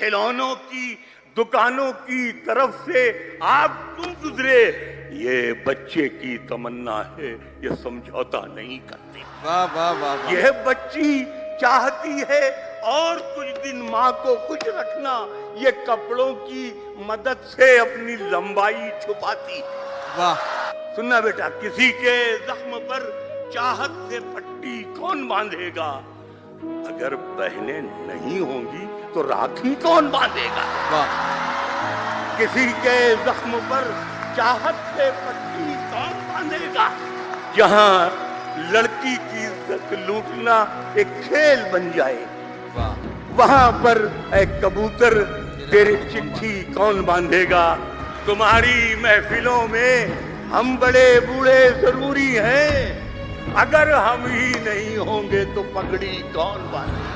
کھلونوں کی دکانوں کی طرف سے آپ کیوں گزرے؟ یہ بچے کی تمنا ہے، یہ سمجھوتا نہیں کرتے۔ واہ واہ واہ۔ یہ بچی چاہتی ہے اور کچھ دن ماں کو خوش رکھنا، یہ کپڑوں کی مدد سے اپنی لمبائی چھپاتی۔ واہ۔ سننا بیٹا، کسی کے زخم پر چاہت سے پٹی کون باندھے گا؟ اگر بہنیں نہیں ہوں گی تو راکھی کون باندھے گا؟ واہ۔ کسی کے زخم پر چاہت سے پٹی کون باندھے گا؟ جہاں لڑکی کی عزت لوٹنا ایک کھیل بن جائے، وہاں پر اے کبوتر تیری چٹھی کون باندھے گا؟ تمہاری محفلوں میں ہم بڑے بوڑھے ضروری ہیں، اگر ہم ہی نہیں ہوں گے تو پگڑی کون باندھے گا؟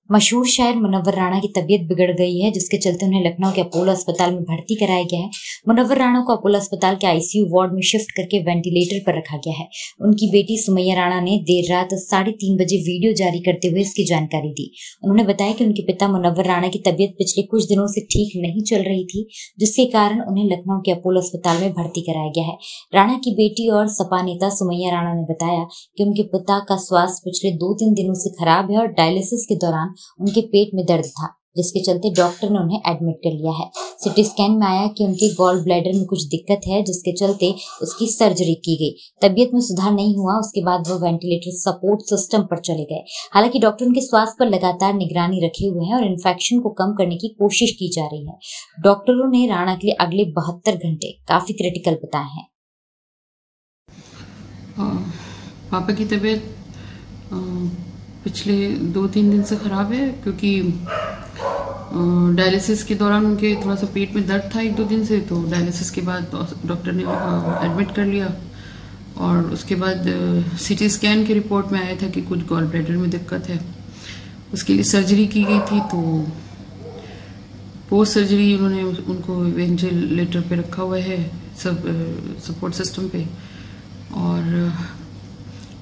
مشہور شاعر منور رانا کی طبیعت بگڑ گئی ہے، جس کے چلتے انہیں لکھنؤ کے اپولو اسپتال میں بھرتی کرایا گیا ہے۔ منور رانا کو اپولو اسپتال کے ICU وارڈ میں شفٹ کر کے وینٹیلیٹر پر رکھا گیا ہے۔ ان کی بیٹی سمیہ رانا نے دیر رات 3:30 بجے ویڈیو جاری کرتے ہوئے اس کی جانکاری دی۔ انہوں نے بتایا کہ ان کے پتا منور رانا کی طبیعت پچھلے کچھ دنوں سے ٹھیک نہیں چل رہی تھی، جس کے کارن انہیں لکھنؤ کے اپولو اسپتال میں بھرتی کرایا گیا ہے۔ رانا کی بیٹی اور سپا نیتا سمیہ رانا نے بتایا کہ ان کے پتا کا سواستھ پچھلے 2-3 دنوں سے خراب ہے اور ڈائلسس کے دوران ان کے پیٹ میں درد تھا، جس کے چلتے ڈاکٹر نے انہیں ایڈمٹ کر لیا ہے۔ CT اسکین میں آیا کہ ان کے گال بلیڈر میں کچھ دقت ہے، جس کے چلتے اس کی سرجری کی گئی۔ طبیعت میں سدھار نہیں ہوا، اس کے بعد وہ وینٹیلیٹر سپورٹ سسٹم پر چلے گئے۔ حالانکہ ڈاکٹر ان کے سواستھ پر لگاتار نگرانی رکھے ہوئے ہیں اور انفیکشن کو کم کرنے کی کوشش کی جا رہی ہے۔ ڈاکٹروں نے رانا کے لیے اگلے 72 گھنٹے کافی کریٹیکل بتائے ہیں۔ پاپا کی طبیعت پچھلے 2-3 دن سے خراب ہے، کیونکہ ڈائلسس کے دوران ان کے تھوڑا سا پیٹ میں درد تھا 1-2 دن سے، تو ڈائلسس کے بعد ڈاکٹر نے ایڈمٹ کر لیا، اور اس کے بعد CT اسکین کی رپورٹ میں آیا تھا کہ کچھ گال بلیڈر میں دقت ہے، اس کے لیے سرجری کی گئی تھی۔ تو پوسٹ سرجری انہوں نے ان کو وینٹیلیٹر پہ رکھا ہوا ہے، سپورٹ سسٹم پہ، اور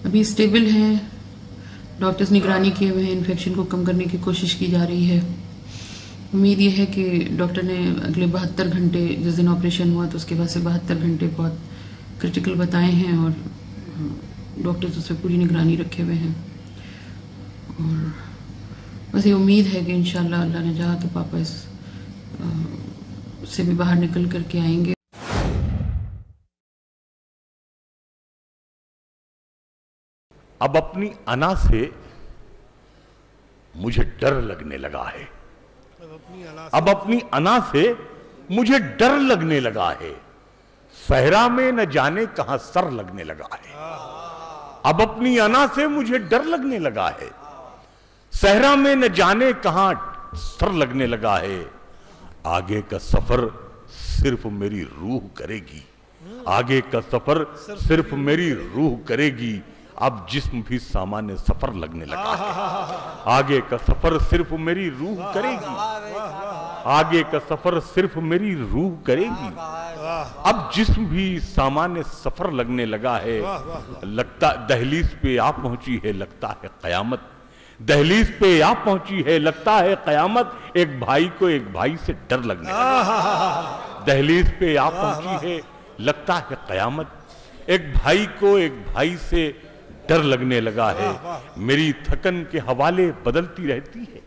ابھی اسٹیبل ہیں، ڈاکٹرز نگرانی کیے ہوئے ہیں، انفیکشن کو کم کرنے کی کوشش کی جا رہی ہے۔ امید یہ ہے کہ ڈاکٹر نے اگلے 72 گھنٹے، جس دن آپریشن ہوا تو اس کے بعد سے 72 گھنٹے بہت کرٹیکل بتائے ہیں، اور ڈاکٹرز اس پہ پوری نگرانی رکھے ہوئے ہیں، اور بس یہ امید ہے کہ انشاءاللہ اللہ نے چاہا تو پاپا اس سے بھی باہر نکل کر کے آئیں گے۔ اب اپنی انا سے مجھے ڈر لگنے لگا ہے، اب اپنی انا سے مجھے ڈر لگنے لگا ہے، صحرا میں نہ جانے کہاں سر لگنے لگا ہے۔ اب اپنی انا سے مجھے ڈر لگنے لگا ہے، صحرا میں نہ جانے کہاں سر لگنے لگا ہے۔ آگے کا سفر صرف میری روح کرے گی، آگے کا سفر صرف میری روح کرے گی۔ اب جسم بھی سامان سفر لگنے لگا ہے، آگے کا سفر صرف میری روح کرے گی، آگے کا سفر صرف میری روح کرے گی۔ اب جسم بھی سامان سفر لگنے لگا ہے، لگتا دہلیز پہ آ پہنچی ہے، لگتا ہے قیامت، دہلیز پہ آ پہنچی ہے، لگتا ہے قیامت۔ ایک بھائی کو ایک بھائی سے ڈر لگنے لگا، دہلیز پہ آ پہنچی ہے، لگتا ہے قیامت۔ ایک بھائی کو ایک بھائی سے ڈر لگنے لگا ہے۔ میری تھکن کے حوالے بدلتی رہتی ہے،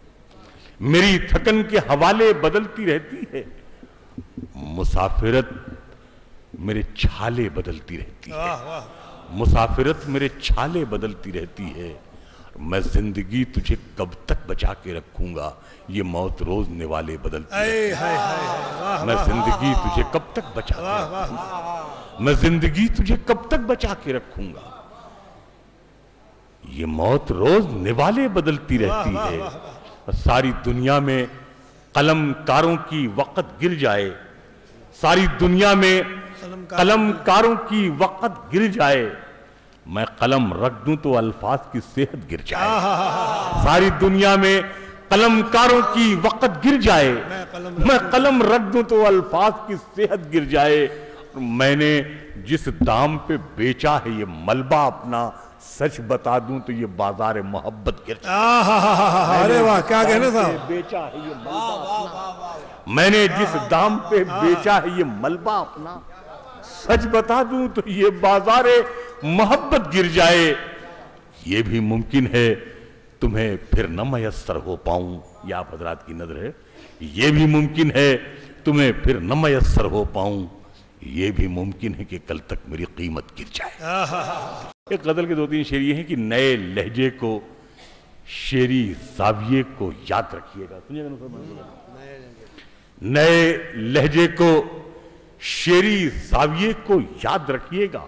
میری تھکن کے حوالے بدلتی رہتی ہے، مسافرت میرے چھالے بدلتی رہتی ہے، مسافرت میرے چھالے بدلتی رہتی ہے۔ میں زندگی تجھے کب تک بچا کے رکھوں گا، یہ موت روز نوالے بدلتی ہے۔ میں زندگی تجھے کب تک بچا کے رکھوں گا، میں زندگی تجھے کب تک بچا کے رکھوں گا، یہ موت روز نوالے بدلتی رہتی ہے۔ ساری دنیا میں قلم کاروں کی وقت گر جائے، ساری دنیا میں قلم کاروں کی وقت گر جائے، میں قلم رکھ دوں تو الفاظ کی صحت گر جائے۔ ساری دنیا میں قلم کاروں کی وقت گر جائے، میں قلم رکھ دوں تو الفاظ کی صحت گر جائے۔ मैंने जिस दाम पे बेचा है ये मलबा अपना, सच बता दूं तो ये बाजार मोहब्बत गिर अरे वाह, क्या कहने था। बेचा है ये मलबा अपना, मैंने जिस दाम पे बेचा है ये मलबा अपना, सच बता दूं तो ये बाजार मोहब्बत गिर जाए। ये भी मुमकिन है तुम्हें फिर न मयस्सर हो पाऊं, ये आप हजरात की नजर है। ये भी मुमकिन है तुम्हें फिर न मयस्सर हो पाऊं, ये भी मुमकिन है कि कल तक मेरी कीमत गिर जाए। एक गजल के 2-3 शेर ये हैं कि नए लहजे को, शेरी जाविये को याद रखिएगा। सुनिएगा ना, नए लहजे को, शेरी जाविये को याद रखिएगा,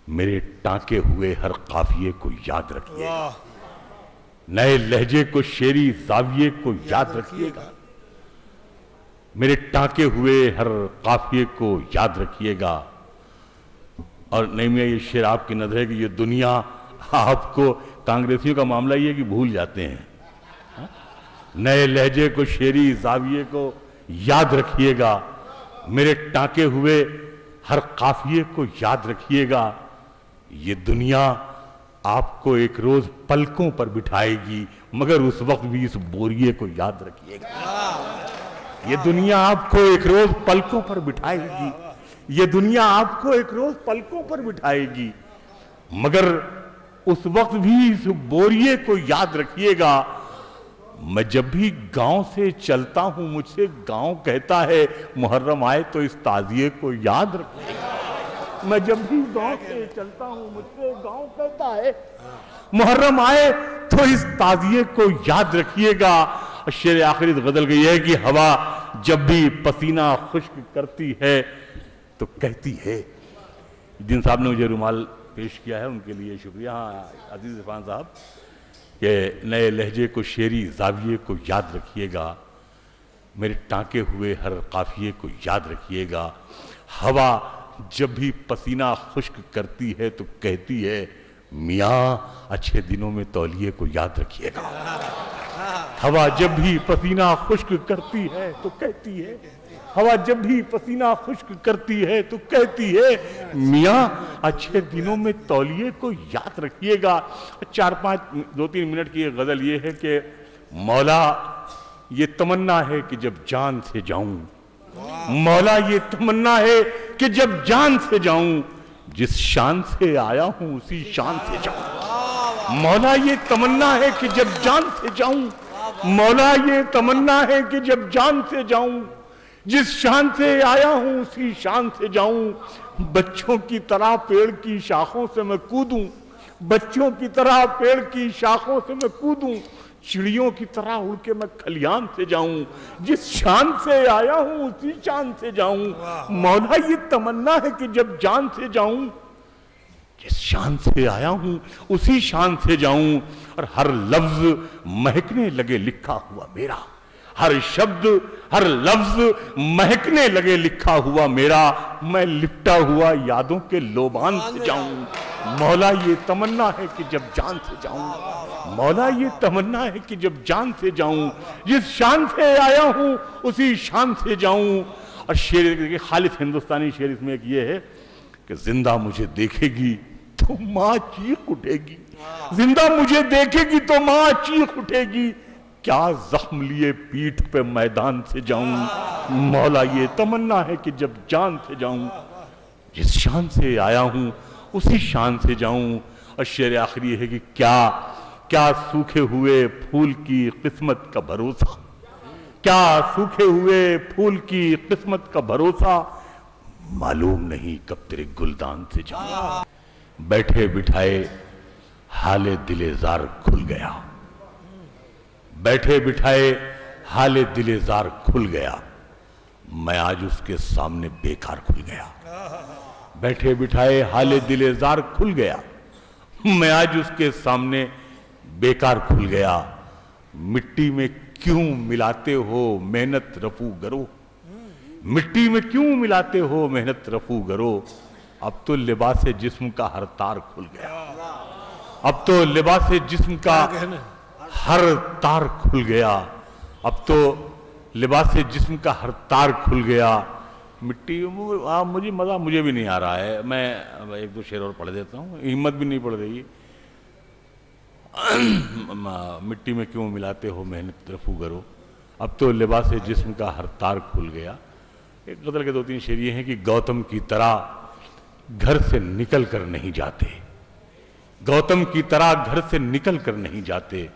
मेरे टांके हुए हर काफिये को याद रखिएगा। नए लहजे को, शेरी जाविये को याद रखिएगा, मेरे टांके हुए हर काफिये को याद रखिएगा। और नहीं मियां, ये शेर आपकी नजर है कि ये दुनिया आपको, कांग्रेसियों का मामला ये कि भूल जाते हैं। नए लहजे को, शेरी जाविये को याद रखिएगा, मेरे टांके हुए हर काफिये को याद रखिएगा। ये दुनिया आपको एक रोज पलकों पर बिठाएगी, मगर उस वक्त भी इस बोरिये को याद रखिएगा। ये दुनिया आपको एक रोज पलकों पर बिठाएगी, ये दुनिया आपको एक रोज पलकों पर बिठाएगी, मगर उस वक्त भी इस बोरिये को याद रखिएगा। मैं जब भी गांव से चलता हूं, मुझसे गांव कहता है मुहर्रम आए तो इस ताजिए को याद रखिएगा। मैं जब भी गांव से चलता हूं, मुझसे गांव कहता है मुहर्रम आए तो इस ताजिए को याद रखिएगा। शेर आखिरी गजल की है कि हवा जब भी पसीना खुश्क करती है तो कहती है। जिन साहब ने मुझे रुमाल पेश किया है उनके लिए शुक्रिया। हाँ, अजीज इरफान साहब, कि नए लहजे को, शेरी जाविये को याद रखिएगा, मेरे टांके हुए हर काफिये को याद रखिएगा। हवा जब भी पसीना खुश्क करती है तो कहती है मियाँ अच्छे दिनों में तौलिए को याद रखिएगा। हवा जब भी पसीना खुश्क करती है तो कहती है, हवा जब भी पसीना खुश्क करती है तो कहती है मियाँ अच्छे दिनों में तौलिए को याद रखिएगा। 2-3 मिनट की गजल ये है कि मौला ये तमन्ना है कि जब जान से जाऊं, मौला ये तमन्ना है कि जब जान से जाऊं, जिस शान से आया हूं उसी शान से जाऊं। मौला ये तमन्ना है कि जब जान से जाऊं, मौला ये तमन्ना है कि जब जान से जाऊं, जिस शान से आया हूं उसी शान से जाऊं। बच्चों की तरह पेड़ की शाखों से मैं कूदूं, बच्चों की तरह पेड़ की शाखों से मैं कूदूं, चिड़ियों की तरह उड़ के मैं खलियान से जाऊं, जिस शान से आया हूं उसी शान से जाऊं। मौला ये तमन्ना है कि जब जान से जाऊं, जिस शान से आया हूं उसी शान से जाऊं। और हर लफ्ज महकने लगे लिखा हुआ मेरा, हर शब्द हर लफ्ज महकने लगे लिखा हुआ मेरा, मैं लिपटा हुआ यादों के लोबान से जाऊं। मौला ये तमन्ना है कि जब जान से जाऊं, मौला ये तमन्ना है कि जब जान से जाऊं, जिस शान से आया हूं उसी शान से जाऊं। और शेर खालिद हिंदुस्तानी शेर इसमें एक ये है कि जिंदा मुझे देखेगी तो माँ चीख उठेगी, जिंदा मुझे देखेगी तो माँ चीख उठेगी, क्या जख्म लिए पीठ पे मैदान से जाऊं। मौला ये तमन्ना है कि जब जान से जाऊं, जिस शान से आया हूं उसी शान से जाऊं। और शेर आखिरी है कि क्या क्या सूखे हुए फूल की किस्मत का भरोसा, क्या सूखे हुए फूल की किस्मत का भरोसा, मालूम नहीं कब तेरे गुलदान से जाऊं। बैठे बिठाए हाले दिलेजार खुल गया, बैठे बिठाए हाले दिलेजार खुल गया, मैं आज उसके सामने बेकार खुल गया। बैठे बिठाए हाले दिलेजार खुल गया, मैं आज उसके सामने बेकार खुल गया। मिट्टी में क्यों मिलाते हो मेहनत रफू गरो, मिट्टी में क्यों मिलाते हो मेहनत रफू गरो, अब तो लिबास जिस्म का हर तार खुल गया, अब तो लिबास जिस्म का हर तार खुल गया, अब तो लिबास जिस्म का हर तार खुल गया। मिट्टी मुझे मज़ा मुझे भी नहीं आ रहा है। मैं एक दो शेर और पढ़ देता हूँ, हिम्मत भी नहीं पड़ रही। मिट्टी में क्यों मिलाते हो मेहनत रफू करो, अब तो लिबास जिस्म का हर तार खुल गया। एक गज़ल के दो तीन शेर ये हैं कि गौतम की तरह घर से निकल कर नहीं जाते, गौतम की तरह घर से निकल कर नहीं जाते,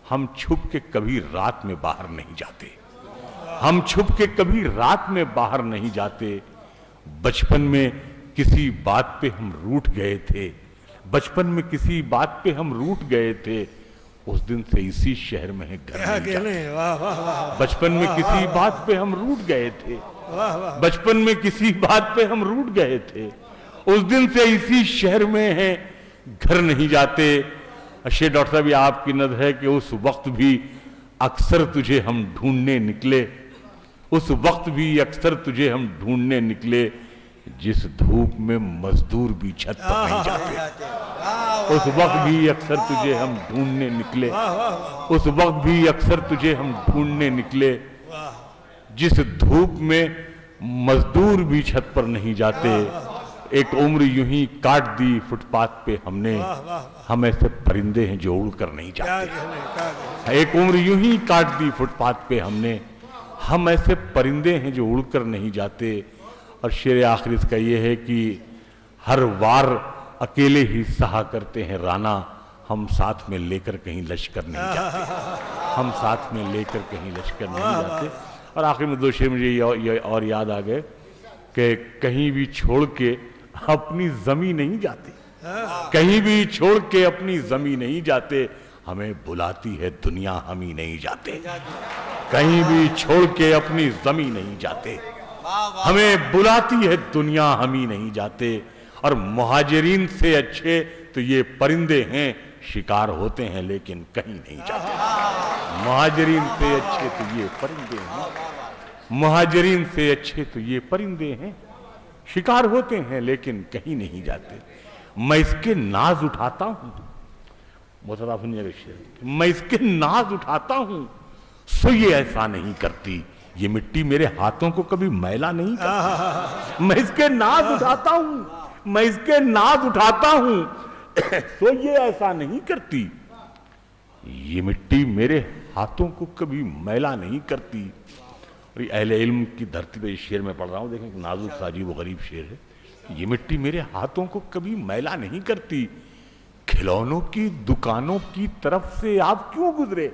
हम छुप के कभी रात में बाहर नहीं जाते, हम छुप के कभी रात में बाहर नहीं जाते। बचपन में किसी बात पे हम रूठ गए थे, बचपन में किसी बात पे हम रूठ गए थे, उस दिन से इसी शहर में है घर नहीं जाते। बचपन में किसी बात पे हम रूठ गए थे, बचपन में किसी बात पे हम रूठ गए थे, उस दिन से इसी शहर में है घर नहीं जाते। शेर डॉक्टर साहब, ये आपकी नज़र है कि उस वक्त भी अक्सर तुझे हम ढूंढने निकले, उस वक्त भी अक्सर तुझे हम ढूंढने निकले, जिस धूप में मजदूर भी छत पर नहीं जाते। उस वक्त भी अक्सर तुझे हम ढूंढने निकले, उस वक्त भी अक्सर तुझे हम ढूंढने निकले, जिस धूप में मजदूर भी छत पर नहीं जाते। एक उम्र यूं ही काट दी फुटपाथ पे हमने, हम ऐसे परिंदे हैं जो उड़ कर नहीं जाते। एक उम्र यूं ही काट दी फुटपाथ पे हमने, हम ऐसे परिंदे हैं जो उड़ कर नहीं जाते। और शेर आखिर इसका ये है कि हर वार अकेले ही सहा करते हैं राना, हम साथ में लेकर कहीं लश्कर नहीं जाते, हम साथ में लेकर कहीं लश्कर नहीं जाते। और आखिर में दो शेर मुझे ये और याद आ गए कि कहीं भी छोड़ के अपनी जमी नहीं जाते, कहीं भी छोड़ के अपनी जमी नहीं जाते, हमें बुलाती है दुनिया हम ही नहीं जाते, कहीं भी छोड़ के अपनी जमी नहीं जाते, हमें बुलाती है दुनिया हम ही नहीं जाते। और मुहाजिरीन से अच्छे तो ये परिंदे हैं, शिकार होते हैं लेकिन कहीं नहीं जाते। मुहाजिरीन से अच्छे तो ये परिंदे हैं, मुहाजिरीन से अच्छे तो ये परिंदे हैं, शिकार होते हैं लेकिन कहीं नहीं जाते। मैं इसके नाज उठाता हूं, मैं इसके नाज उठाता हूं, सो ये ऐसा नहीं करती, ये मिट्टी मेरे हाथों को कभी मैला नहीं करती। मैं इसके नाज उठाता हूं, मैं इसके नाज उठाता हूं, सो ये ऐसा नहीं करती, ये मिट्टी मेरे हाथों को कभी मैला नहीं करती। और अहले इल्म की धरती पे शेर में पढ़ रहा हूं, देखें नाजुक सा अजीब व गरीब शेर है। ये मिट्टी मेरे हाथों को कभी मैला नहीं करती, खिलौनों की दुकानों की तरफ से आप क्यों गुजरे,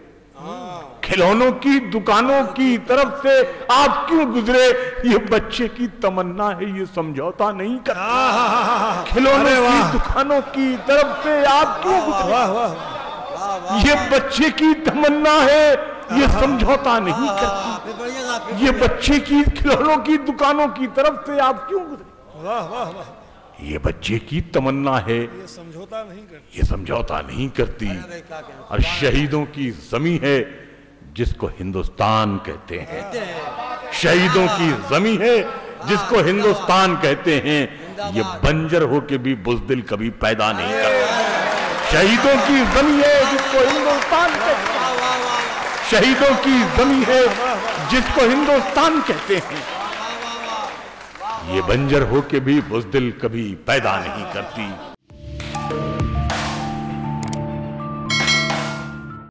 खिलौनों की दुकानों की तरफ से आप क्यों गुजरे, ये बच्चे की तमन्ना है ये समझौता नहीं करता। खिलौनों की दुकानों की तरफ से आप क्यों गुजरे, ये बच्चे की तमन्ना है ये समझौता नहीं करती, ये बच्चे की खिलौनों की दुकानों की तरफ से आप क्यों गुजरे, ये बच्चे की तमन्ना है ये समझौता नहीं करती। और शहीदों की जमी है जिसको हिंदुस्तान कहते हैं, शहीदों की जमी है जिसको हिंदुस्तान कहते हैं, ये बंजर होके भी बुज़दिल कभी पैदा नहीं करता। शहीदों की जमी है जिसको हिंदुस्तान कहते हैं, शहीदों की जमी है जिसको हिंदुस्तान कहते हैं, ये बंजर होके भी बुज़दिल कभी पैदा नहीं करती।